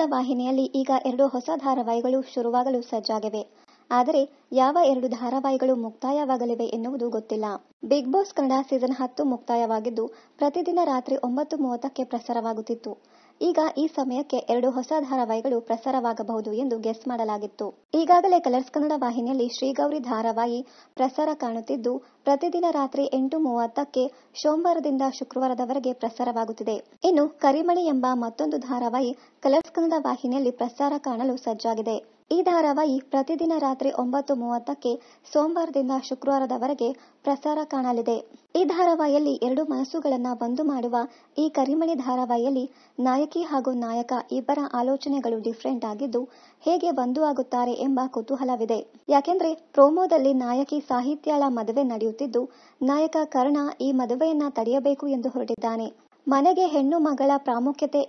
ಕನ್ನಡ ವಾಹಿನಿಯಲ್ಲಿ ಈಗ 2 ಹೊಸ ಧಾರಾವಾಹಿಗಳು ಶುರುವಾಗಲು ಸಜ್ಜಾಗಿವೆ. ಆದರೆ ಯಾವ 2 ಧಾರಾವಾಹಿಗಳು ಮುಕ್ತಾಯವಾಗಲಿವೆ ಎನ್ನುವುದು ಗೊತ್ತಿಲ್ಲ. ಬಿಗ್ ಬಾಸ್ ಕನ್ನಡ ಸೀಸನ್ 10 ಮುಕ್ತಾಯವಾಗಿದ್ದು ಪ್ರತಿದಿನ ರಾತ್ರಿ 9:30ಕ್ಕೆ ಪ್ರಸಾರವಾಗುತ್ತಿತ್ತು. ಈಗ ಈ ಸಮಯಕ್ಕೆ 2 ಹೊಸ ಧಾರಾವಾಹಿಗಳು ಪ್ರಸಾರವಾಗಬಹುದು ಎಂದು ಗೆಸ್ ಮಾಡಲಾಗಿತ್ತು. ಈಗಾಗಲೇ ಕಲರ್ಸ್ ಕನ್ನಡ ವಾಹಿನಿಯಲ್ಲಿ ಶ್ರೀಗೌರಿ ಧಾರಾವಾಹಿ ಪ್ರಸಾರ ಕಾಣುತ್ತಿದ್ದು ಪ್ರತಿದಿನ ರಾತ್ರಿ 8:30ಕ್ಕೆ ಸೋಮವಾರದಿಂದ ಶುಕ್ರವಾರದವರೆಗೆ ಪ್ರಸಾರವಾಗುತ್ತಿದೆ. ಇನ್ನು ಕರಿಮಣಿ ಎಂಬ ಮತ್ತೊಂದು ಧಾರಾವಾಹಿ ಕಲರ್ಸ್ ಕನ್ನಡ ವಾಹಿನಿಯಲ್ಲಿ ಪ್ರಸಾರ ಕಾಣಲು ಸಜ್ಜಾಗಿದೆ. ಈ ಧಾರಾವಾಹಿ ಪ್ರತಿದಿನ ರಾತ್ರಿ 9:30ಕ್ಕೆ ಸೋಮವಾರದಿಂದ ಶುಕ್ರವಾರದವರೆಗೆ ಪ್ರಸಾರ ಕಾಣಲಿದೆ. ಈ ಧಾರಾವಾಹಿಯಲ್ಲಿ 2 ಮನಸ್ಸುಗಳನ್ನ ಒಂದು ಮಾಡುವ ಈ ಕರಿಮಣಿ ಧಾರಾವಾಹಿಯಲ್ಲಿ ನಾಯಕಿ ಹಾಗೂ ನಾಯಕ ಇಬ್ಬರ ಆಲೋಚನೆಗಳು ಡಿಫರೆಂಟ್ ಆಗಿದ್ದು ಹೇಗೆ ಒಂದು ಆಗುತ್ತಾರೆ ಎಂಬ ಕುತೂಹಲವಿದೆ. ಯಾಕೆಂದ್ರೆ ಪ್ರೋಮೋದಲ್ಲಿ ನಾಯಕಿ ಸಾಹಿತ್ಯಾಳ ಮದುವೆ ನಡೆಯುತ್ತಿದ್ದು ನಾಯಕ ಕರ್ಣ ಈ ಮದುವೆಯನ್ನ ತಡೆಯಬೇಕು ಎಂದು ಹೊರಟಿದ್ದಾನೆ. ಮನೆಗೆ ಹೆಣ್ಣು ಮಗಳ ಪ್ರಾಮುಖ್ಯತೆ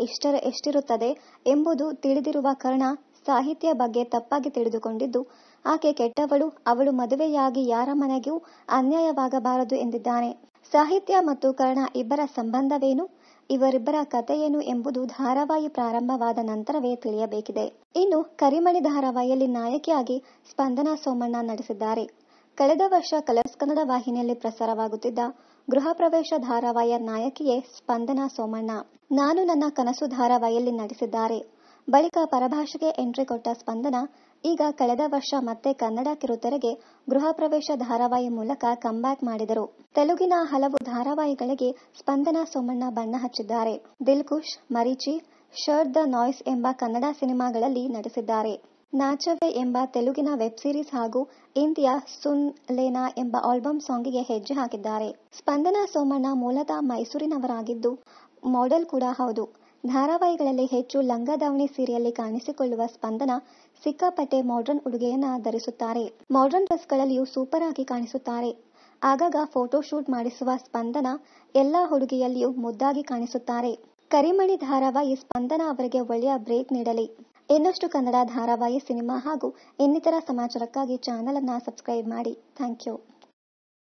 ಎಷ್ಟಿರುತ್ತದೆ ಎಂಬುದು ತಿಳಿದಿರುವ ಕರ್ಣ ಸಾಹಿತ್ಯ ಬಗ್ಗೆ ತಪ್ಪಾಗಿ ತಿಳಿದುಕೊಂಡಿದ್ದು ಆಕೆ ಕೆಟ್ಟವಳು, ಅವಳು ಮದುವೆಯಾಗಿ ಯಾರ ಮನೆಗೂ ಅನ್ಯಾಯವಾಗಬಾರದು ಎಂದಿದ್ದಾನೆ. ಸಾಹಿತ್ಯ ಮತ್ತು ಕರ್ಣ ಇಬ್ಬರ ಸಂಬಂಧವೇನು, ಇವರಿಬ್ಬರ ಕಥೆಯೇನು ಎಂಬುದು ಧಾರಾವಾಹಿ ಪ್ರಾರಂಭವಾದ ನಂತರವೇ ತಿಳಿಯಬೇಕಿದೆ. ಇನ್ನು ಕರಿಮಣಿ ಧಾರಾವಾಹಿಯಲ್ಲಿ ನಾಯಕಿಯಾಗಿ ಸ್ಪಂದನಾ ಸೋಮಣ್ಣ ನಟಿಸಿದ್ದಾರೆ. ಕಳೆದ ವರ್ಷ ಕಲರ್ಸ್ ಕನ್ನಡ ವಾಹಿನಿಯಲ್ಲಿ ಪ್ರಸಾರವಾಗುತ್ತಿದ್ದ ಗೃಹ ಪ್ರವೇಶ ಧಾರಾವಾಹಿಯ ನಾಯಕಿಯೇ ಸ್ಪಂದನಾ ಸೋಮಣ್ಣ. ನಾನು ನನ್ನ ಕನಸು ಧಾರಾವಾಹಿಯಲ್ಲಿ ನಟಿಸಿದ್ದಾರೆ. ಬಳಿಕ ಪರಭಾಷೆಗೆ ಎಂಟ್ರಿ ಕೊಟ್ಟ ಸ್ಪಂದನಾ ಈಗ ಕಳೆದ ವರ್ಷ ಮತ್ತೆ ಕನ್ನಡ ಕಿರುತೆರೆಗೆ ಗೃಹ ಪ್ರವೇಶ ಧಾರಾವಾಹಿ ಮೂಲಕ ಕಂಬ್ಯಾಕ್ ಮಾಡಿದರು. ತೆಲುಗಿನ ಹಲವು ಧಾರಾವಾಹಿಗಳಿಗೆ ಸ್ಪಂದನಾ ಸೋಮಣ್ಣ ಬಣ್ಣ ಹಚ್ಚಿದ್ದಾರೆ. Dilkhush, Marichi, shirt the noise ಎಂಬ ಕನ್ನಡ ಸಿನಿಮಾಗಳಲ್ಲಿ ನಟಿಸಿದ್ದಾರೆ. ನಾಚವ್ವೆ ಎಂಬ ತೆಲುಗಿನ ವೆಬ್ ಸೀರೀಸ್ ಹಾಗೂ ಇಂದಿಯಾ ಸುನ್ ಲೇನಾ ಎಂಬ ಆಲ್ಬಮ್ ಸಾಂಗಿಗೆ ಹೆಜ್ಜೆ ಹಾಕಿದ್ದಾರೆ. ಸ್ಪಂದನಾ ಸೋಮಣ್ಣ ಮೂಲತಃ ಮೈಸೂರಿನವರಾಗಿದ್ದು ಮಾಡೆಲ್ ಕೂಡ ಹೌದು. ಧಾರಾವಾಹಿಗಳಲ್ಲಿ ಹೆಚ್ಚು ಲಂಗ ದಾವಣಿ ಸೀರೆಯಲ್ಲಿ ಕಾಣಿಸಿಕೊಳ್ಳುವ ಸ್ಪಂದನಾ ಸಿಕ್ಕಾಪಟ್ಟೆ ಮಾಡರ್ನ್ ಉಡುಗೆಯನ್ನ ಧರಿಸುತ್ತಾರೆ. ಮಾಡರ್ನ್ ಡ್ರೆಸ್ಗಳಲ್ಲಿಯೂ ಸೂಪರ್ ಆಗಿ ಕಾಣಿಸುತ್ತಾರೆ. ಆಗಾಗ ಫೋಟೋ ಶೂಟ್ ಮಾಡಿಸುವ ಸ್ಪಂದನಾ ಎಲ್ಲಾ ಹುಡುಗಿಯಲ್ಲಿಯೂ ಮುದ್ದಾಗಿ ಕಾಣಿಸುತ್ತಾರೆ. ಕರಿಮಣಿ ಧಾರಾವಾಹಿ ಸ್ಪಂದನಾ ಅವರಿಗೆ ಒಳ್ಳೆಯ ಬ್ರೇಕ್ ನೀಡಲಿ. ಇನ್ನಷ್ಟು ಕನ್ನಡ ಧಾರಾವಾಹಿ, ಸಿನಿಮಾ ಹಾಗೂ ಇನ್ನಿತರ ಸಮಾಚಾರಕ್ಕಾಗಿ ಚಾನೆಲ್ ಅನ್ನ ಸಬ್ಸ್ಕ್ರೈಬ್ ಮಾಡಿ. Thank you.